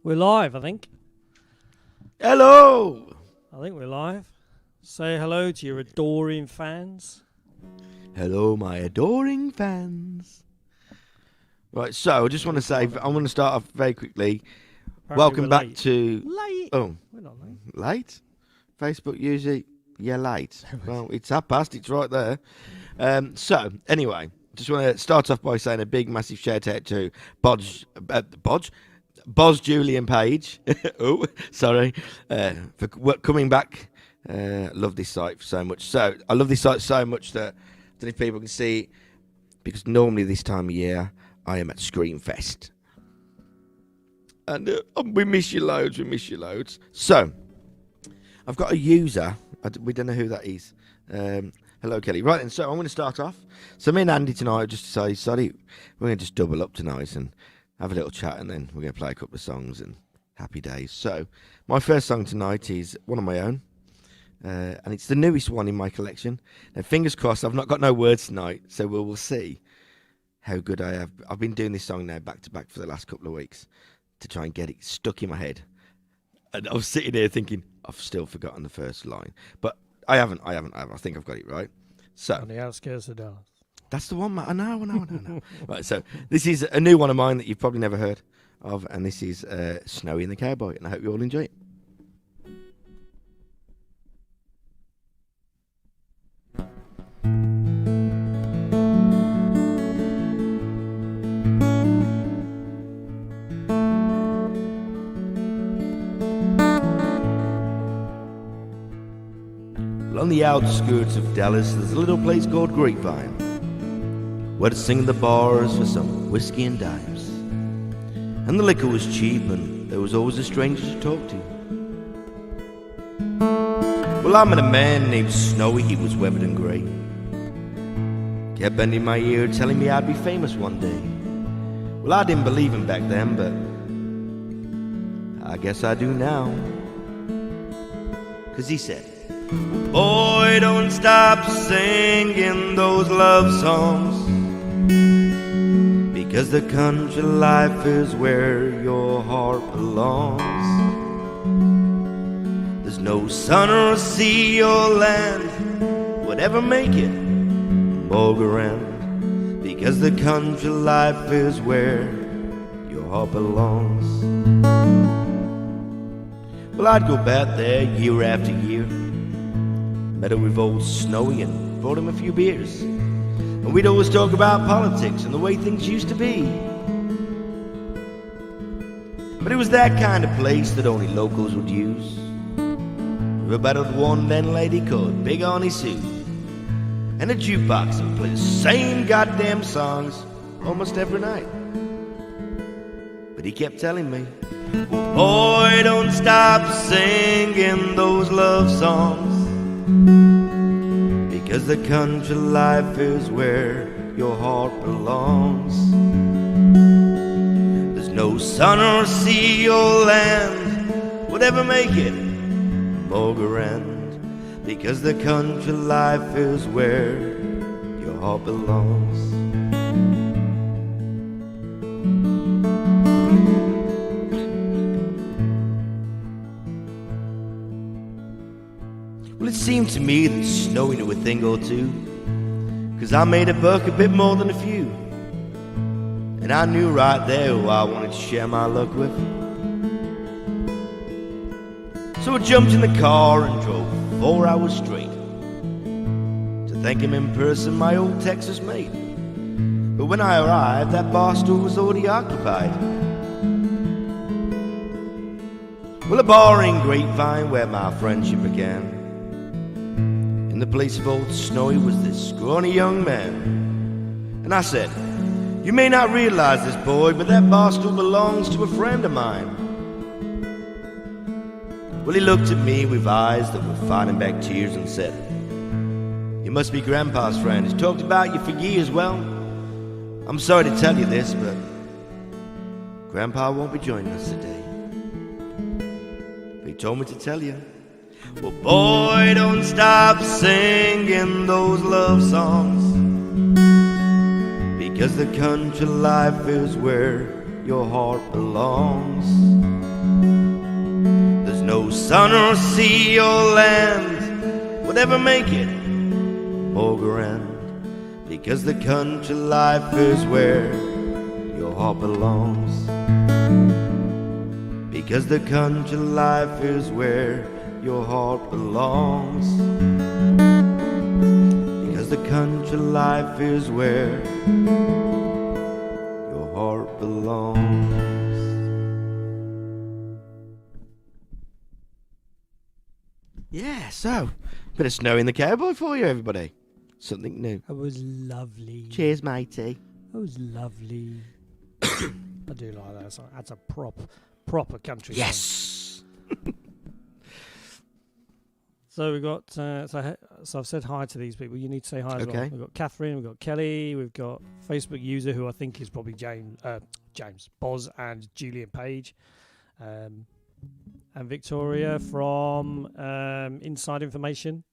We're live, I think. Hello! I think we're live. Say hello to your adoring fans. Hello, my adoring fans. Right, so I just want to say, I'm going to start off very quickly. Apparently Welcome we're back late. to... Late? Oh, We're not late. late? Facebook usually, yeah, late. Well, it's 1:30, it's right there. So, anyway, just want to start off by saying a big, massive shout out to Boz Julian Page. Oh, sorry. For coming back. Love this site so much. So, I love this site so much that I don't know if people can see, because normally this time of year, I am at Screamfest. And we miss you loads, So, I've got a user. We don't know who that is. Hello, Kelly. Right, and so I'm going to start off. So me and Andy tonight just decided, sorry, we're going to just double up tonight and have a little chat, and then we're going to play a couple of songs and happy days. So, my first song tonight is one of my own. And it's the newest one in my collection. Now, fingers crossed, I've not got no words tonight, so we'll see how good I have. I've been doing this song now back to back for the last couple of weeks to try and get it stuck in my head. And I was sitting here thinking, I've still forgotten the first line. But I haven't. I think I've got it right. So, On the outskirts of Dallas. that's the one, man. I know. Right, so this is a new one of mine that you've probably never heard of, and this is Snowy and the Cowboy, and I hope you all enjoy it. On the outskirts of Dallas, there's a little place called Grapevine, where to sing in the bars for some whiskey and dimes. And the liquor was cheap, and there was always a stranger to talk to. Well, I met a man named Snowy, he was weathered and grey. Kept bending my ear, telling me I'd be famous one day. Well, I didn't believe him back then, but I guess I do now. 'Cause he said, boy, don't stop singing those love songs, because the country life is where your heart belongs. There's no sun or sea or land would ever make it more grand, because the country life is where your heart belongs. Well, I'd go back there year after year, met up with old Snowy and brought him a few beers. And we'd always talk about politics and the way things used to be. But it was that kind of place that only locals would use. We were battled one landlady called Big Arnie Sue, and a jukebox that would play the same goddamn songs almost every night. But he kept telling me, boy, don't stop singing those love songs, because the country life is where your heart belongs. There's no sun or sea or land would ever make it more grand, because the country life is where your heart belongs. Well, it seemed to me that Snowy knew a thing or two, 'cause I made a buck a bit more than a few, and I knew right there who I wanted to share my luck with. So I jumped in the car and drove 4 hours straight to thank him in person, my old Texas mate. But when I arrived, that bar stool was already occupied. Well, a bar in Grapevine where my friendship began. In the place of old Snowy was this scrawny young man. And I said, you may not realize this, boy, but that bar stool belongs to a friend of mine. Well, he looked at me with eyes that were fighting back tears and said, you must be Grandpa's friend. He's talked about you for years. Well, I'm sorry to tell you this, but Grandpa won't be joining us today. But he told me to tell you, well, boy, don't stop singing those love songs, because the country life is where your heart belongs. sun or sea or land, whatever make it more grand. Because the country life is where your heart belongs. Because the country life is where your heart belongs. Because the country life is where your heart belongs. Yeah, so bit of snow in the Cowboy for you, everybody. Something new. That was lovely. Cheers, matey. That was lovely. I do like that song. That's a proper country song. Yes. So we've got, so I've said hi to these people. You need to say hi as well. Okay. We've got Catherine, we've got Kelly, we've got Facebook user who I think is probably Boz and Julian Page. And Victoria from Inside Information.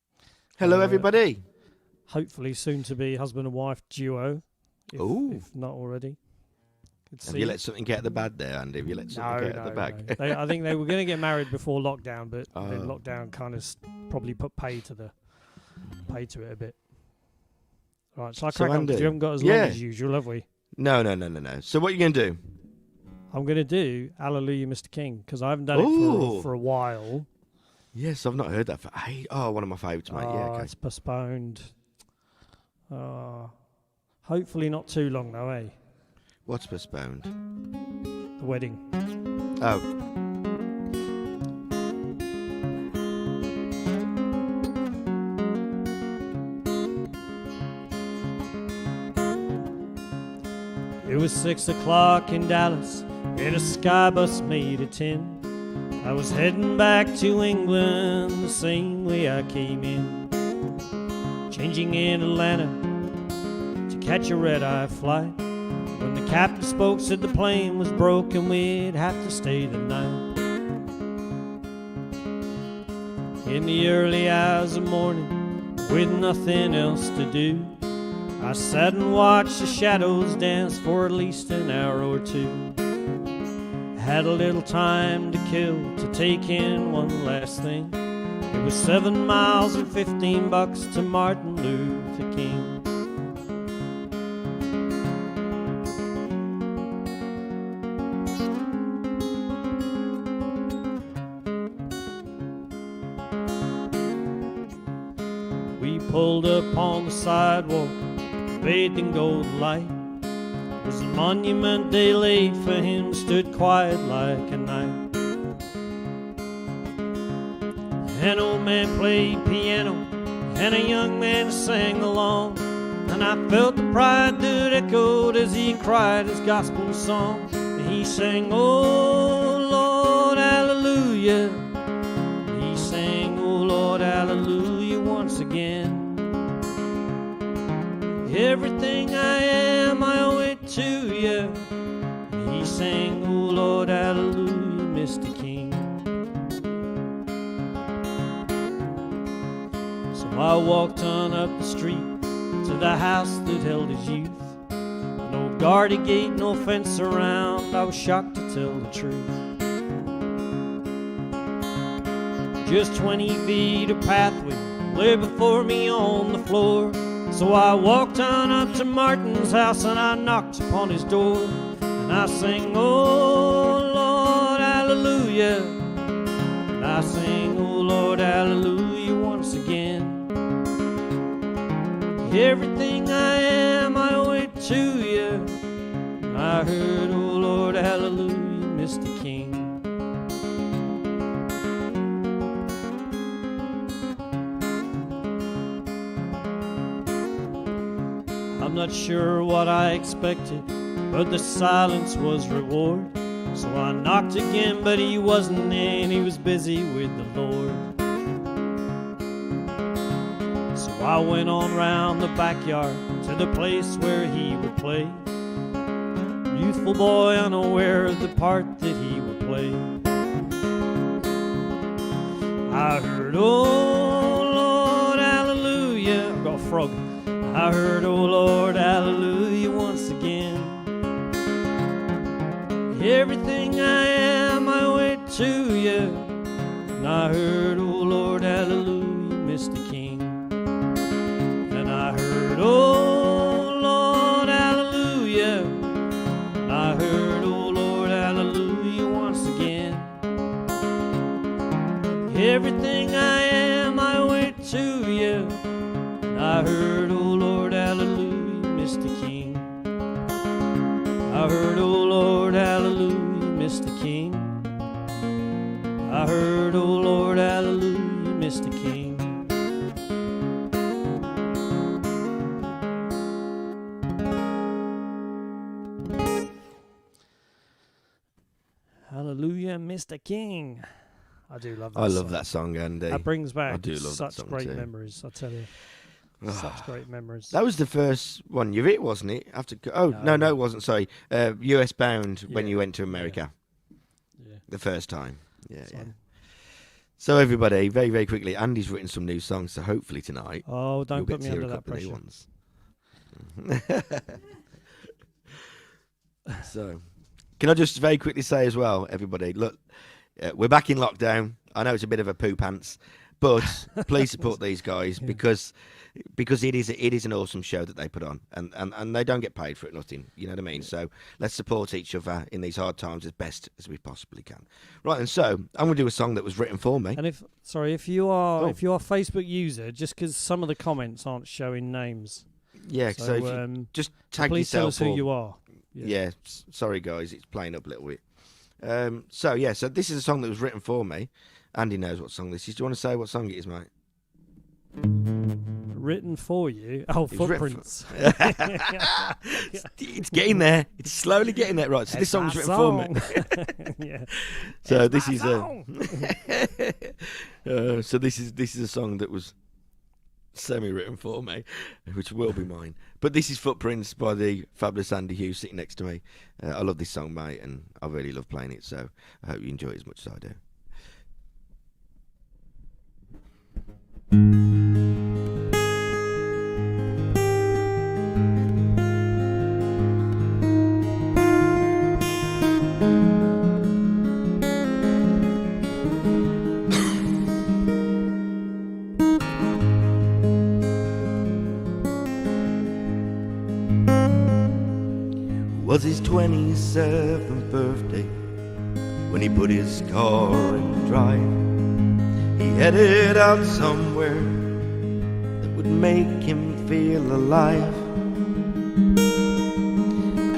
Hello, everybody. Hopefully soon to be husband and wife duo. If not already. Have you let something get the bad there, Andy? Have you let something get the bag? No. I think they were going to get married before lockdown, but then lockdown kind of probably put pay to it a bit. Right, so I crack on because you haven't got as long as usual, have we? No. So what are you going to do? I'm going to do Hallelujah, Mr. King, because I haven't done it for a while. Yes, I've not heard that. One of my favourites, mate. Yeah, okay. It's postponed. Hopefully not too long, though, eh? What's postponed? The wedding. Oh. It was 6 o'clock in Dallas, and a sky bus made a 10. I was heading back to England the same way I came in. Changing in Atlanta to catch a red-eye flight. When the captain spoke, said the plane was broken, we'd have to stay the night. In the early hours of morning, with nothing else to do, I sat and watched the shadows dance for at least an hour or two. Had a little time to kill to take in one last thing. It was 7 miles and $15 to Martin Luther King. We pulled up on the sidewalk, bathed in golden light. It was a monument they laid for him, stood quiet like a knight. An old man played piano, and a young man sang along. And I felt the pride that echoed as he cried his gospel song. And he sang, "Oh Lord, hallelujah." He sang, "Oh Lord, hallelujah," once again. Everything I am, I owe it to you. And he sang, "Oh Lord, hallelujah, Mr. King." So I walked on up the street to the house that held his youth. No guarded gate, no fence around, I was shocked to tell the truth. Just 20 feet of pathway lay before me on the floor. So I walked on up to Martin's house and I knocked upon his door. And I sang, "Oh Lord, hallelujah." And I sang, "Oh Lord, hallelujah," once again. Everything I am, I owe it to you. And I heard, "Oh Lord, hallelujah, Mr. King." I'm not sure what I expected, but the silence was reward. So I knocked again, but he wasn't in, he was busy with the Lord. So I went on round the backyard to the place where he would play. Youthful boy, unaware of the part that he would play. I heard, "Oh Lord, hallelujah." I've got a frog. I heard, "Oh Lord, hallelujah," once again. Everything I am, I owe it to you. And And I heard, oh Lord, hallelujah, Mr. King. And I heard, oh Lord, hallelujah. And I heard, oh Lord, hallelujah, once again. Everything I am, I wait to you. And I heard, oh Lord, hallelujah, Mr. King. I heard, oh Lord, hallelujah, Mr. King. I heard, oh Lord, hallelujah, Mr. King. Hallelujah, Mr. King. I do love that I song. love that song, Andy. That brings back I do love such that song great too. memories, I tell you. Such great memories. That was the first one you hit, wasn't it? After no, it wasn't. Sorry, US bound when you went to America. Yeah. The first time. Yeah, That's fine. So everybody, very, very quickly, Andy's written some new songs, so hopefully tonight Oh, don't you'll put get me to hear under a that couple of new pressure. ones. So, can I just very quickly say as well, everybody, look, we're back in lockdown. I know it's a bit of a poo pants, but please support these guys because it is an awesome show that they put on, and they don't get paid for it, nothing. You know what I mean? So let's support each other in these hard times as best as we possibly can. Right, and so I'm going to do a song that was written for me. And if you are a Facebook user, just because some of the comments aren't showing names. Yeah, so if you just tag please tell yourself. us who you are. Yeah, sorry guys, it's playing up a little bit. So this is a song that was written for me. Andy knows what song this is. Do you want to say what song it is, mate? Written for you? Oh, Footprints. It's getting there. It's slowly getting there. Right, so this song's written for me. Yeah. So this is so this is a song that was semi-written for me, which will be mine. But this is Footprints by the fabulous Andy Hughes sitting next to me. I love this song, mate, and I really love playing it, so I hope you enjoy it as much as I do. Was his 27th birthday when he put his car in drive. He headed out somewhere that would make him feel alive.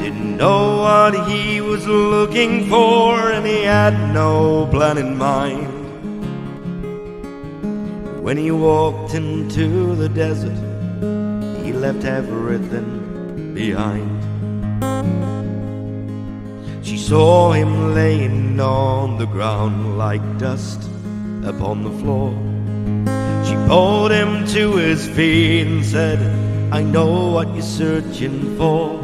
Didn't know what he was looking for, and he had no plan in mind. When he walked into the desert, he left everything behind. She saw him laying on the ground like dust upon the floor. She pulled him to his feet and said, I know what you're searching for.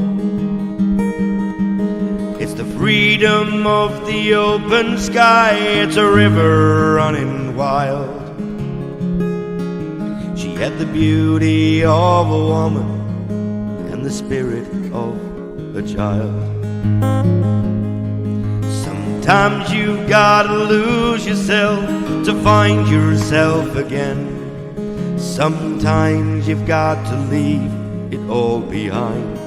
It's the freedom of the open sky. It's a river running wild. She had the beauty of a woman and the spirit of a child. Sometimes you've gotta lose yourself to find yourself again. Sometimes you've got to leave it all behind.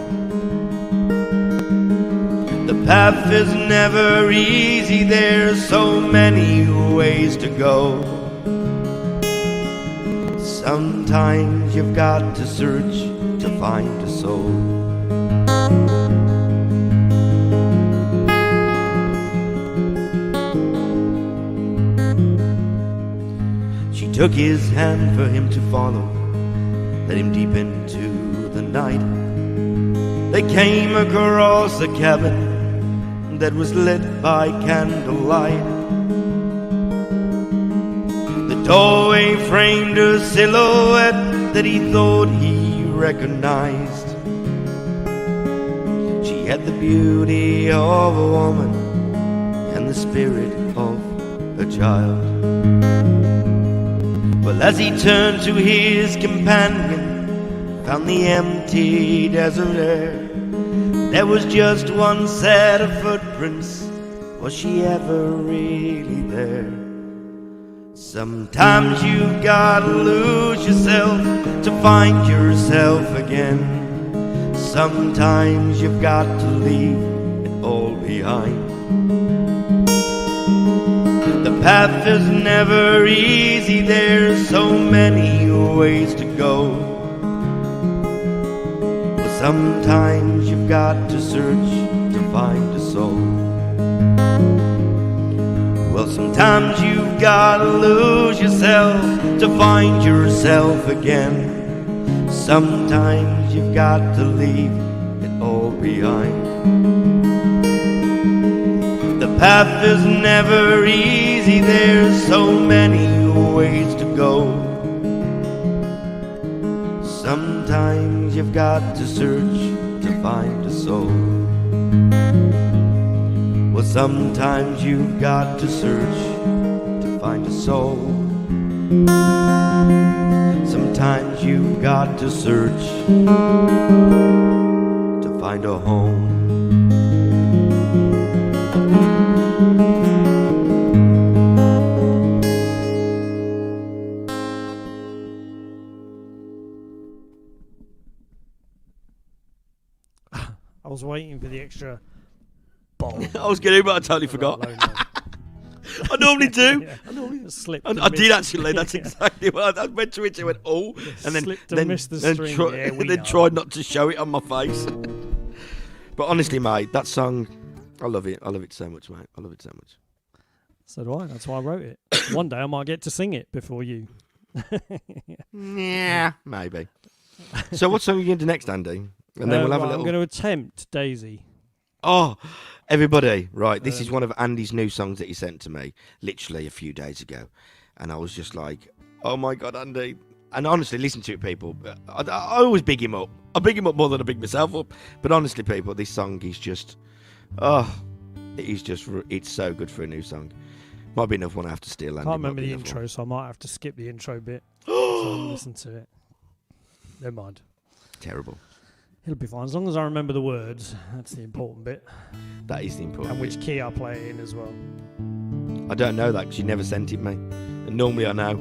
The path is never easy, there's so many ways to go. Sometimes you've got to search to find a soul. Took his hand for him to follow, led him deep into the night. They came across a cabin that was lit by candlelight. The doorway framed a silhouette that he thought he recognized. She had the beauty of a woman and the spirit of a child. Well, as he turned to his companion, found the empty desert air. There was just one set of footprints. Was she ever really there? Sometimes you've gotta lose yourself to find yourself again. Sometimes you've got to leave it all behind. The path is never easy, there's so many ways to go. But sometimes you've got to search to find a soul. Well, sometimes you've got to lose yourself to find yourself again. Sometimes you've got to leave it all behind. The path is never easy, there's so many ways to go. Sometimes you've got to search to find a soul. Well, sometimes you've got to search to find a soul. Sometimes you've got to search to find a home. I was waiting for the extra bottle. I was getting, but I totally forgot. I normally do. Yeah. I normally just slip. I did actually. That's exactly what I went to it. I went, oh, and then missed the string. Then tried not to show it on my face. But honestly, mate, that song, I love it. I love it so much, mate. I love it so much. So do I. That's why I wrote it. One day I might get to sing it before you. Yeah, maybe. So what song are you going to do next, Andy? And then we'll have a little. I'm going to attempt Daisy. Oh, everybody, right. This is one of Andy's new songs that he sent to me literally a few days ago. And I was just like, oh my God, Andy. And honestly, listen to it, people. I always big him up. I big him up more than I big myself up. But honestly, people, this song is just, it's so good for a new song. Might be enough one I have to steal. I can't remember the intro, so I might have to skip the intro bit. So listen to it. Never mind. Terrible. It'll be fine as long as I remember the words. That's the important bit. That is the important and bit. which key I play it in as well. I don't know that because you never sent it me. And normally I know.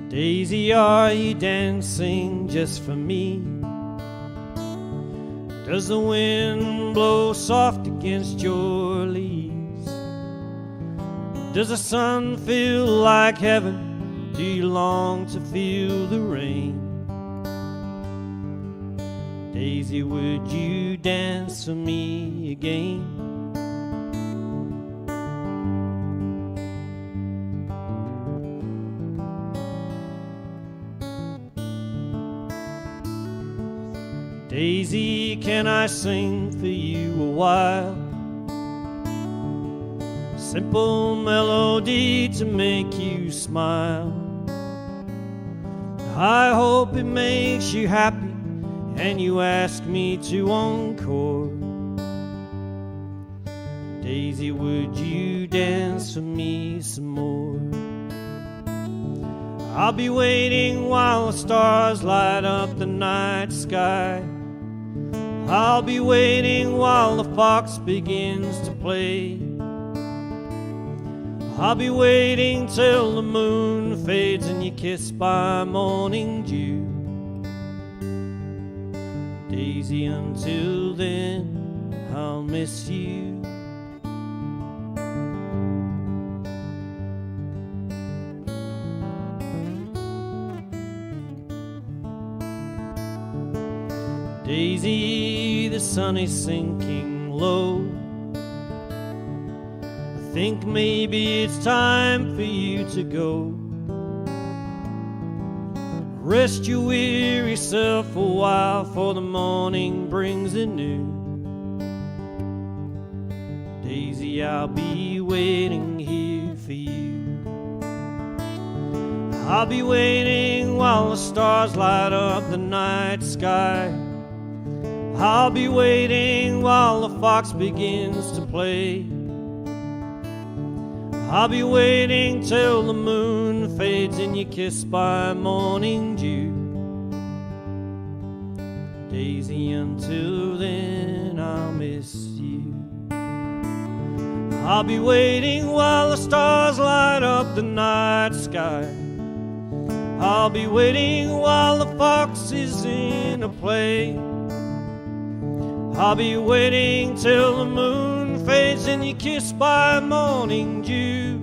Daisy, are you dancing just for me? Does the wind blow soft against your leaves? Does the sun feel like heaven? Do you long to feel the rain? Daisy, would you dance for me again? Daisy, can I sing for you a while? Simple melody to make you smile. I hope it makes you happy and you ask me to encore. Daisy, would you dance for me some more? I'll be waiting while the stars light up the night sky. I'll be waiting while the fox begins to play. I'll be waiting till the moon fades and you're kissed by morning dew. Daisy, until then, I'll miss you. Daisy, the sun is sinking low. I think maybe it's time for you to go. Rest your weary self a while, for the morning brings anew. Daisy, I'll be waiting here for you. I'll be waiting while the stars light up the night sky. I'll be waiting while the fox begins to play. I'll be waiting till the moon fades and you're kissed by morning dew. Daisy, until then I'll miss you. I'll be waiting while the stars light up the night sky. I'll be waiting while the fox is in a play. I'll be waiting till the moon fades and you're kissed by morning dew.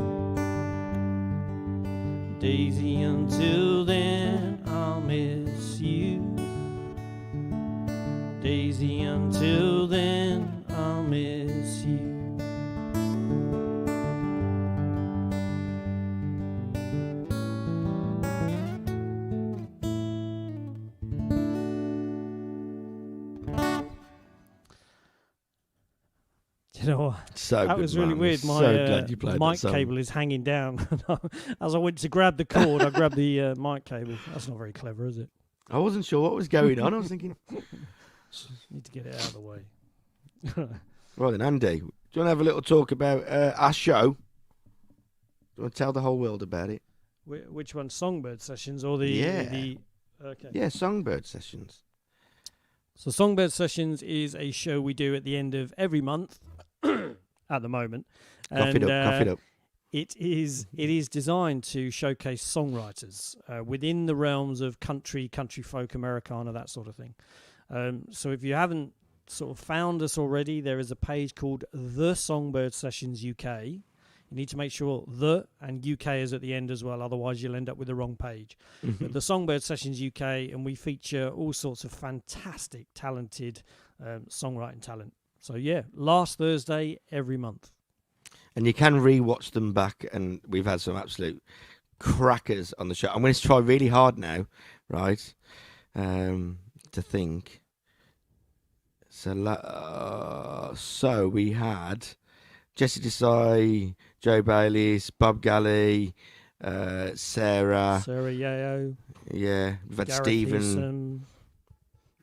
Daisy, until then I'll miss you. Daisy, until then I'll miss you. You know, So that good, was really man. weird. My So glad you played that mic song. cable is hanging down. As I went to grab the cord, I grabbed the mic cable. That's not very clever, is it? I wasn't sure what was going on. I was thinking, Need to get it out of the way. right then, Andy, do you want to have a little talk about our show? Do you want to tell the whole world about it? Which one? Songbird Sessions or the... Yeah. Okay. Yeah, Songbird Sessions. So Songbird Sessions is a show we do at the end of every month at the moment. Cough it up. It is designed to showcase songwriters within the realms of country folk, Americana, that sort of thing. So if you haven't sort of found us already, there is a page called The Songbird Sessions UK. You need to make sure the and UK is at the end as well, otherwise you'll end up with the wrong page. But the Songbird Sessions UK, and we feature all sorts of fantastic, talented songwriting talent. So yeah, last Thursday every month. And you can re-watch them back, and we've had some absolute crackers on the show. I'm going to try really hard now, right, to think. So we had Jesse Desai, Joe Bayliss, Bob Galley, Sarah. Sarah Yayo. Yeah, we've had Gareth Stephen. Eason,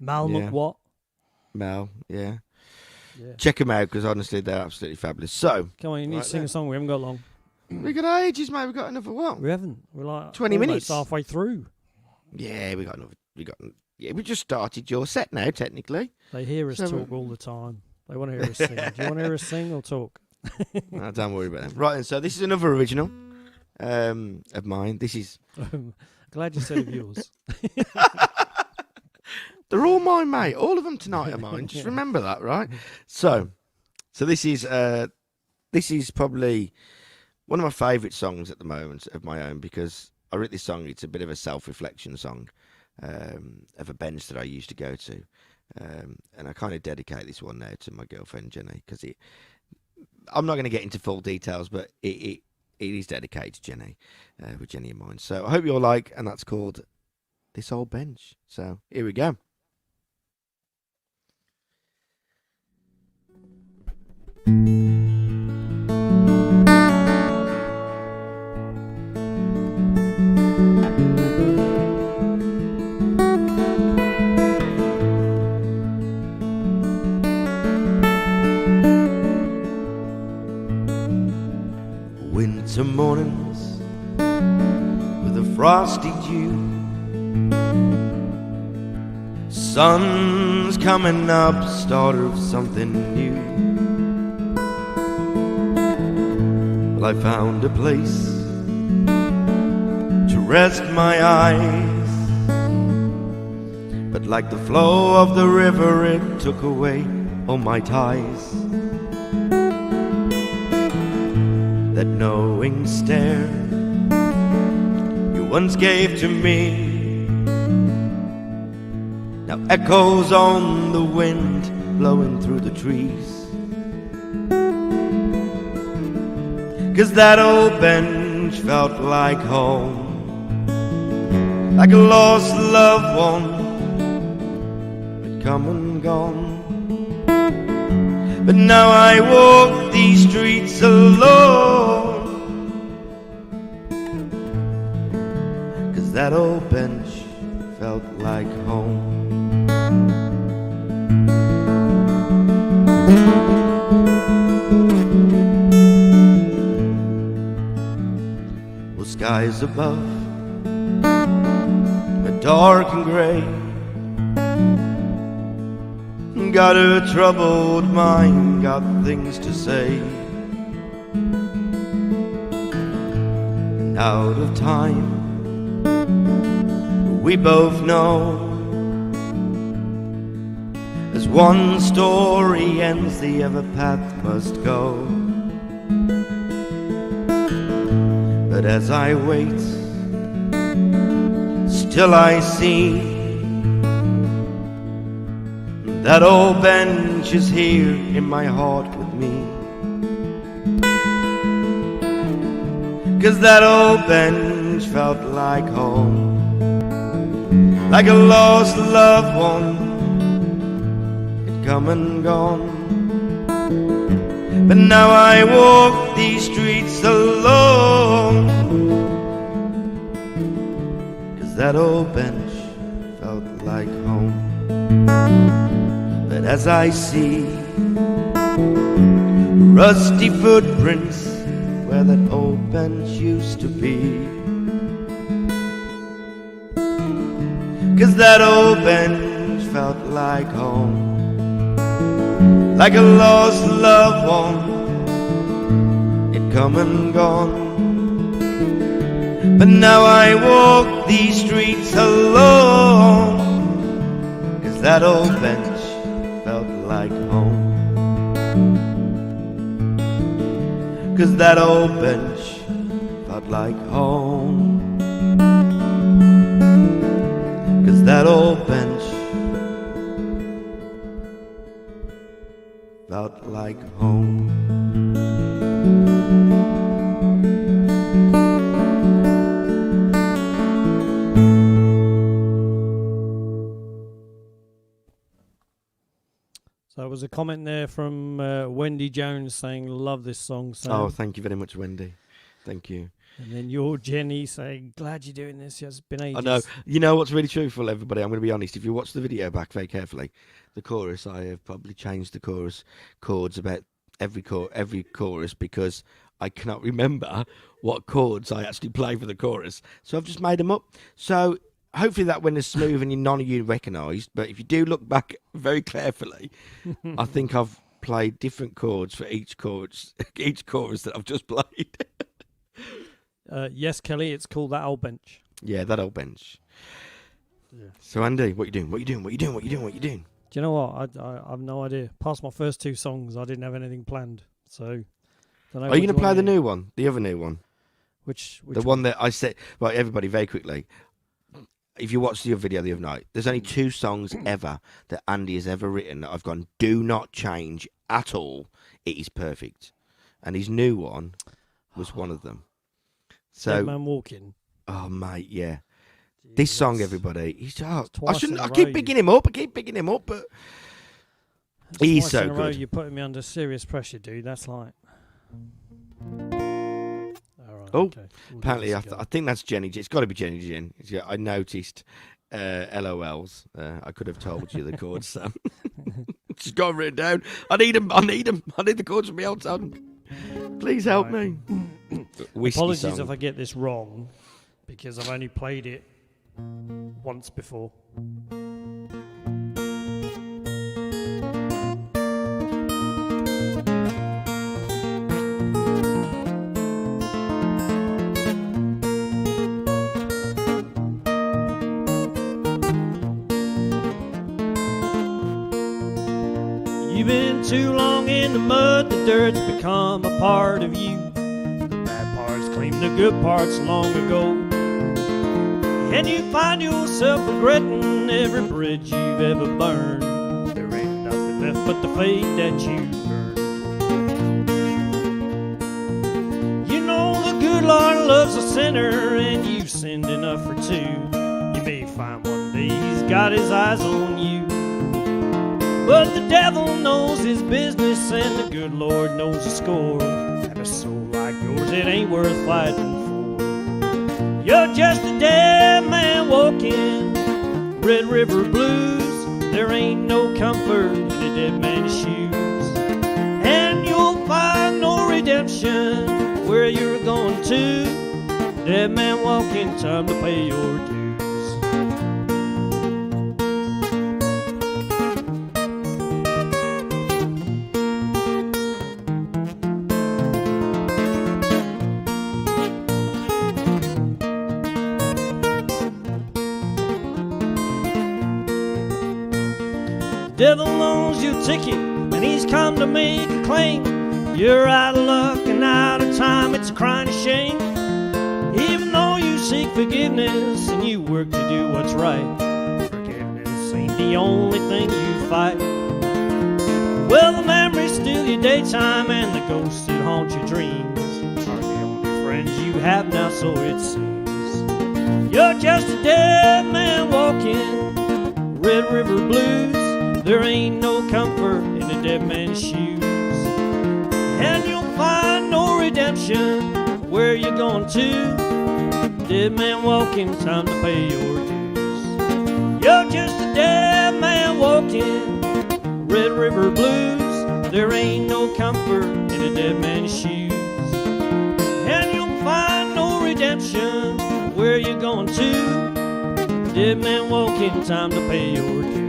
Mal Yeah. McWatt. Mel, yeah. Yeah. Check them out, because honestly, they're absolutely fabulous. So, Come on, you need Right to sing then. a song. We haven't got long. we got ages, mate. We've got another what? We haven't. We're like 20 almost minutes. halfway through. Yeah, we just started your set now, technically. They hear us So, talk all the time. They want to hear us sing. Do you want to hear us sing or talk? No, don't worry about that. Right, then, so this is another original of mine. This is... Glad you said of yours. They're all mine, mate. All of them tonight are mine. Just Yeah. remember that, right? So this is probably one of my favourite songs at the moment of my own, because I wrote this song. It's a bit of a self-reflection song of a bench that I used to go to, and I kind of dedicate this one now to my girlfriend Jenny, because I'm not going to get into full details, but it is dedicated to Jenny, with Jenny in mind. So I hope you all like, and that's called This Old Bench. So here we go. Winter mornings with a frosty dew, sun's coming up, start of something new. Well, I found a place to rest my eyes, but like the flow of the river, it took away all my ties. That knowing stare you once gave to me now echoes on the wind blowing through the trees. 'Cause that old bench felt like home, like a lost loved one had come and gone. But now I walk these streets alone, 'cause that old bench felt like home. Well, skies above are dark and grey, got a troubled mind, got things to say. And out of time, we both know, as one story ends, the other path must go. But as I wait, still I see that old bench is here in my heart with me. 'Cause that old bench felt like home, like a lost loved one, it come and gone. But now I walk these streets alone, 'cause that old bench felt like home. But as I see rusty footprints where that old bench used to be, 'cause that old bench felt like home, like a lost loved one, it come and gone. But now I walk these streets alone, 'cause that old bench felt like home, 'cause that old bench felt like home, 'cause that old bench felt like home. So there was a comment there from Wendy Jones saying, love this song, Sam. Oh, thank you very much, Wendy. Thank you. And then your Jenny saying, glad you're doing this. It's been ages. I know. You know what's really truthful, everybody? I'm going to be honest. If you watch the video back very carefully, the chorus, I have probably changed the chorus chords about every chorus because I cannot remember what chords I actually play for the chorus. So I've just made them up. So hopefully that went as smooth and none of you recognised. But if you do look back very carefully, I think I've played different chords for each chorus that I've just played. Yes, Kelly, it's called That Old Bench. Yeah, That Old Bench. Yeah. So Andy, what you doing? What you doing? What you doing? What you doing? What you doing? Do you know what? I have no idea. Past my first two songs, I didn't have anything planned. So, don't know. Are you going to play the new one? The other new one? Which the one that I said. Right, everybody, very quickly. If you watch the video the other night, there's only 2 songs ever that Andy has ever written that I've gone, do not change at all. It is perfect. And his new one was one of them. So, Dead Man Walking. Oh, mate, yeah. Jeez, this song, everybody. He's, I keep picking him up. But he's so good. You're putting me under serious pressure, dude. That's like. Oh, okay. Apparently, I think that's Jenny. It's got to be Jenny Jen. Yeah, I noticed LOLs. I could have told you the chords, Sam. She's got them written down. I need them. I need the chords from my old son. Please help me. Apologies song. if I get this wrong, because I've only played it once before. You've been too long in the mud, the dirt's become a part of you. The bad parts claim the good parts long ago. And you find yourself regretting every bridge you've ever burned. There ain't nothing left but the fate that you earned. You know the good Lord loves a sinner, and you've sinned enough for 2. You may find one day he's got his eyes on you. But the devil knows his business, and the good Lord knows the score. And a soul like yours, it ain't worth fighting for. You're just a dead man walking, Red River Blues. There ain't no comfort in a dead man's shoes. And you'll find no redemption where you're going to. Dead man walking, time to pay your dues. Devil owns your ticket, and he's come to make a claim. You're out of luck and out of time, it's a crying shame. Even though you seek forgiveness and you work to do what's right, forgiveness ain't the only thing you fight. Well, the memories steal your daytime, and the ghosts that haunt your dreams are the only friends you have now, so it seems. You're just a dead man walking Red River blues. There ain't no comfort in a dead man's shoes, and you'll find no redemption where you going to. Dead man walking, time to pay your dues. You're just a dead man walking Red River blues. There ain't no comfort in a dead man's shoes, and you'll find no redemption where you going to. Dead man walking, time to pay your dues.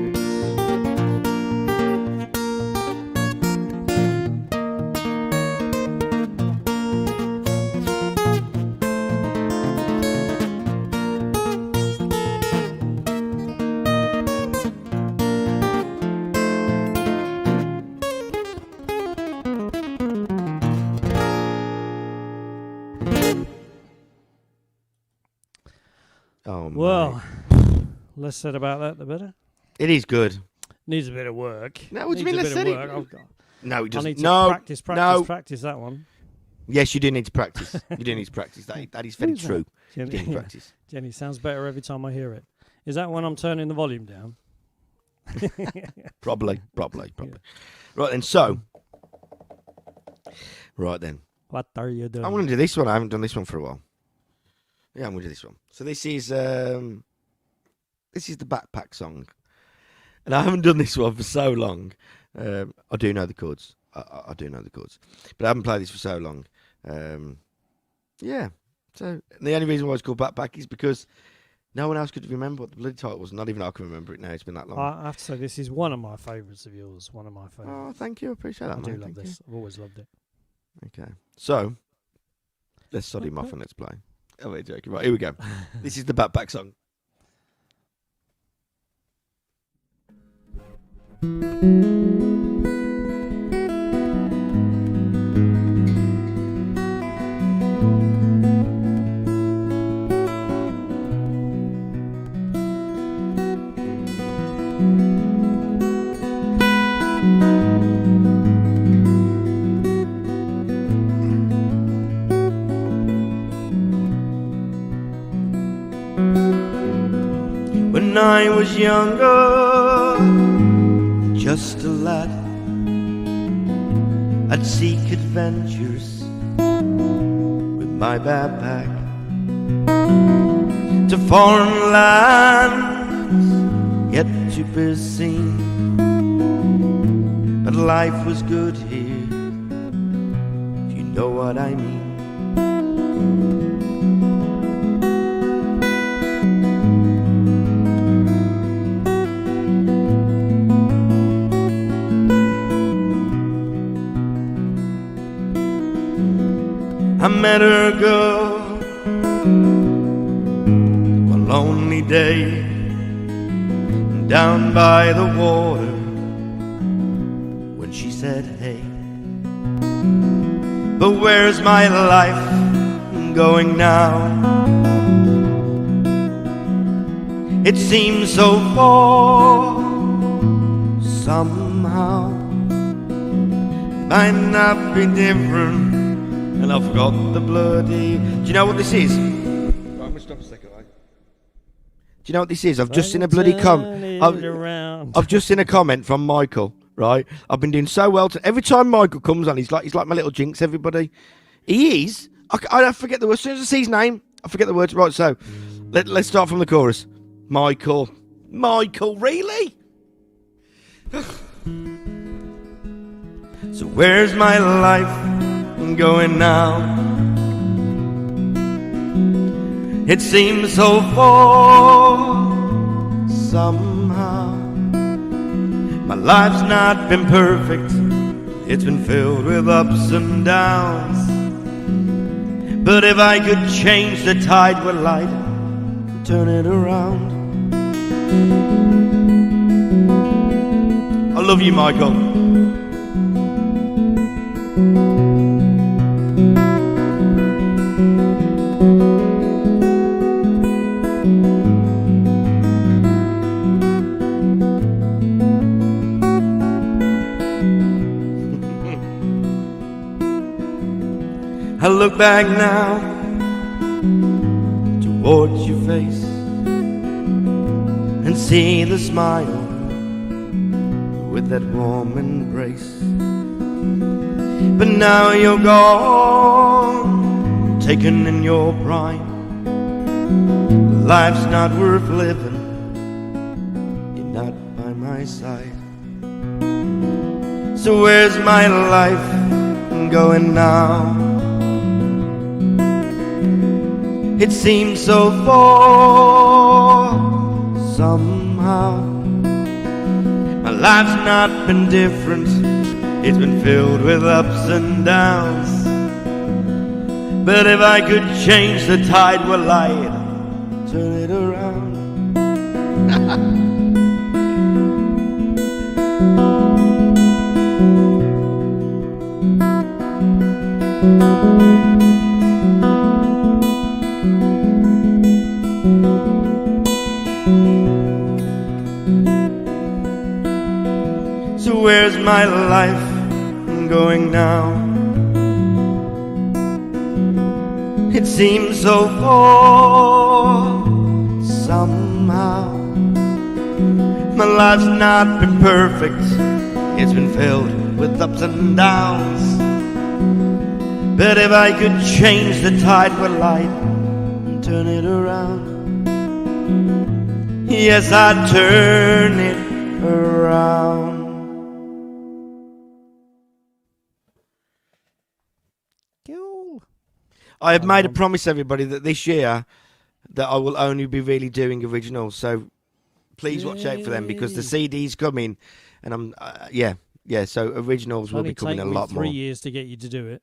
Well, less said about that, the better. It is good. Needs a bit of work. No, what do you mean less said? No, it doesn't. I need to practice that one. Yes, you do need to practice. You do need to practice. That is very true. Jenny, you need to practice. Jenny, sounds better every time I hear it. Is that when I'm turning the volume down? Probably. Yeah. Right then, so. Right then. What are you doing? I want to do this one. I haven't done this one for a while. Yeah, I'm going to do this one. So this is the backpack song. And I haven't done this one for so long. I do know the chords. I do know the chords. But I haven't played this for so long. Yeah. So the only reason why it's called Backpack is because no one else could remember what the bloody title was. Not even I can remember it now. It's been that long. I have to say, this is one of my favourites of yours. One of my favourites. Oh, thank you. I appreciate that, I do love this. I've always loved it. Okay. So, let's sod him off and let's play. Oh, wait, joking. Right, here we go. This is the Backpack song. When I was younger, just a lad, I'd seek adventures with my backpack to foreign lands yet to be seen. But life was good here, if you know what I mean. I met a girl one lonely day down by the water when she said, hey, but where's my life going now? It seems so far somehow. Might not be different, and I forgot the bloody... Do you know what this is? I'm going to stop a second, right? Do you know what this is? I've just seen a bloody I've just seen a comment from Michael, right? I've been doing so well. Every time Michael comes on, he's like my little jinx, everybody. He is. I forget the words. As soon as I see his name, I forget the words. Right, so let's start from the chorus. Michael, really? So where's my life going now? It seems so far somehow. My life's not been perfect, it's been filled with ups and downs. But if I could change the tide with light, turn it around. love you, Michael. I look back now towards your face and see the smile with that warm embrace. But now you're gone, taken in your prime. Life's not worth living, you're not by my side. So where's my life going now? It seems so far somehow. My life's not been different, it's been filled with ups and downs. But if I could change the tide, well, I'd turn it around. So where's my life going now? It seems so far somehow. My life's not been perfect, it's been filled with ups and downs. But if I could change the tide, well, I'd turn it around. Yes, I'd turn it around. I have made a promise, everybody, that this year that I will only be really doing originals. So please watch out for them, because the CD's coming, and I'm yeah. So originals will be coming a lot more. 3 years to get you to do it.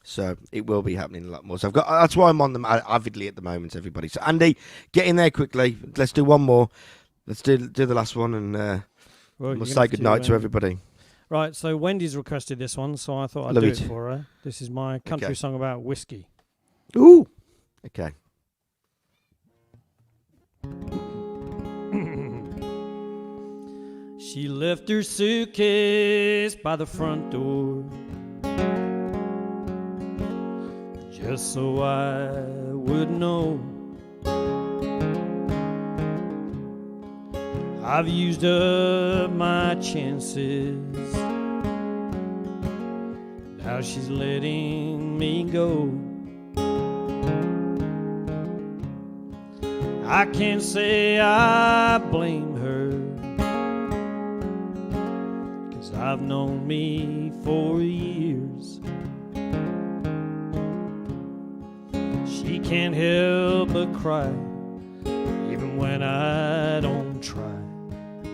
So it will be happening a lot more. So that's why I'm on them avidly at the moment, everybody. So Andy, get in there quickly. Let's do one more. Let's do the last one, and we'll say goodnight to everybody. Right, so Wendy's requested this one, so I thought I'd do it for her. This is my country song about whiskey. Ooh. Okay. She left her suitcase by the front door, just so I would know. I've used up my chances, now she's letting me go. I can't say I blame her, 'cause I've known me for years. She can't help but cry, even when I don't try.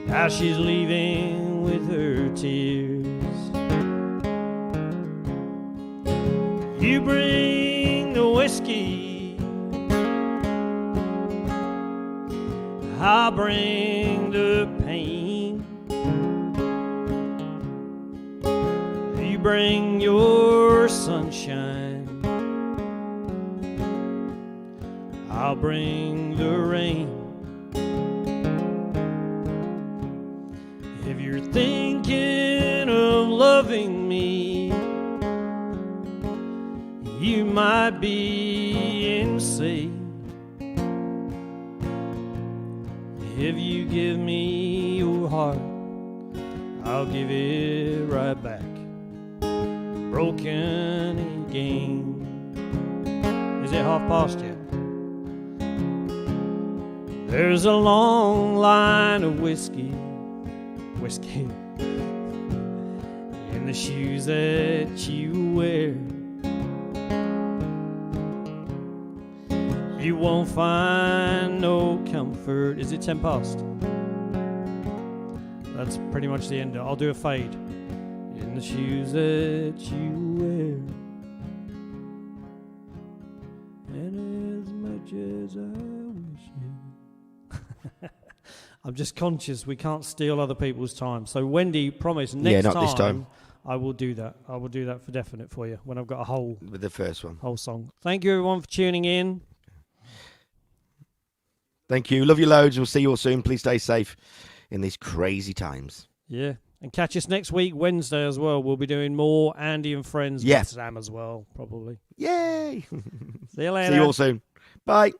Now she's leaving with her tears. You bring the whiskey, I'll bring the pain. You bring your sunshine, I'll bring the rain. If you're thinking of loving me, you might be insane. If you give me your heart, I'll give it right back, broken again. Is it past yet? There's a long line of whiskey in the shoes that you wear. You won't find no comfort. Is it 10 past? That's pretty much the end. I'll do a fade. In the shoes that you wear. And as much as I wish you. I'm just conscious we can't steal other people's time. So Wendy, promise next not this time. I will do that. I will do that for definite for you when I've got a whole With the first one. whole song. Thank you everyone for tuning in. Thank you. Love you loads. We'll see you all soon. Please stay safe in these crazy times. Yeah. And catch us next week, Wednesday as well. We'll be doing more Andy and Friends with Sam as well, probably. Yay. See you later. See you all soon. Bye.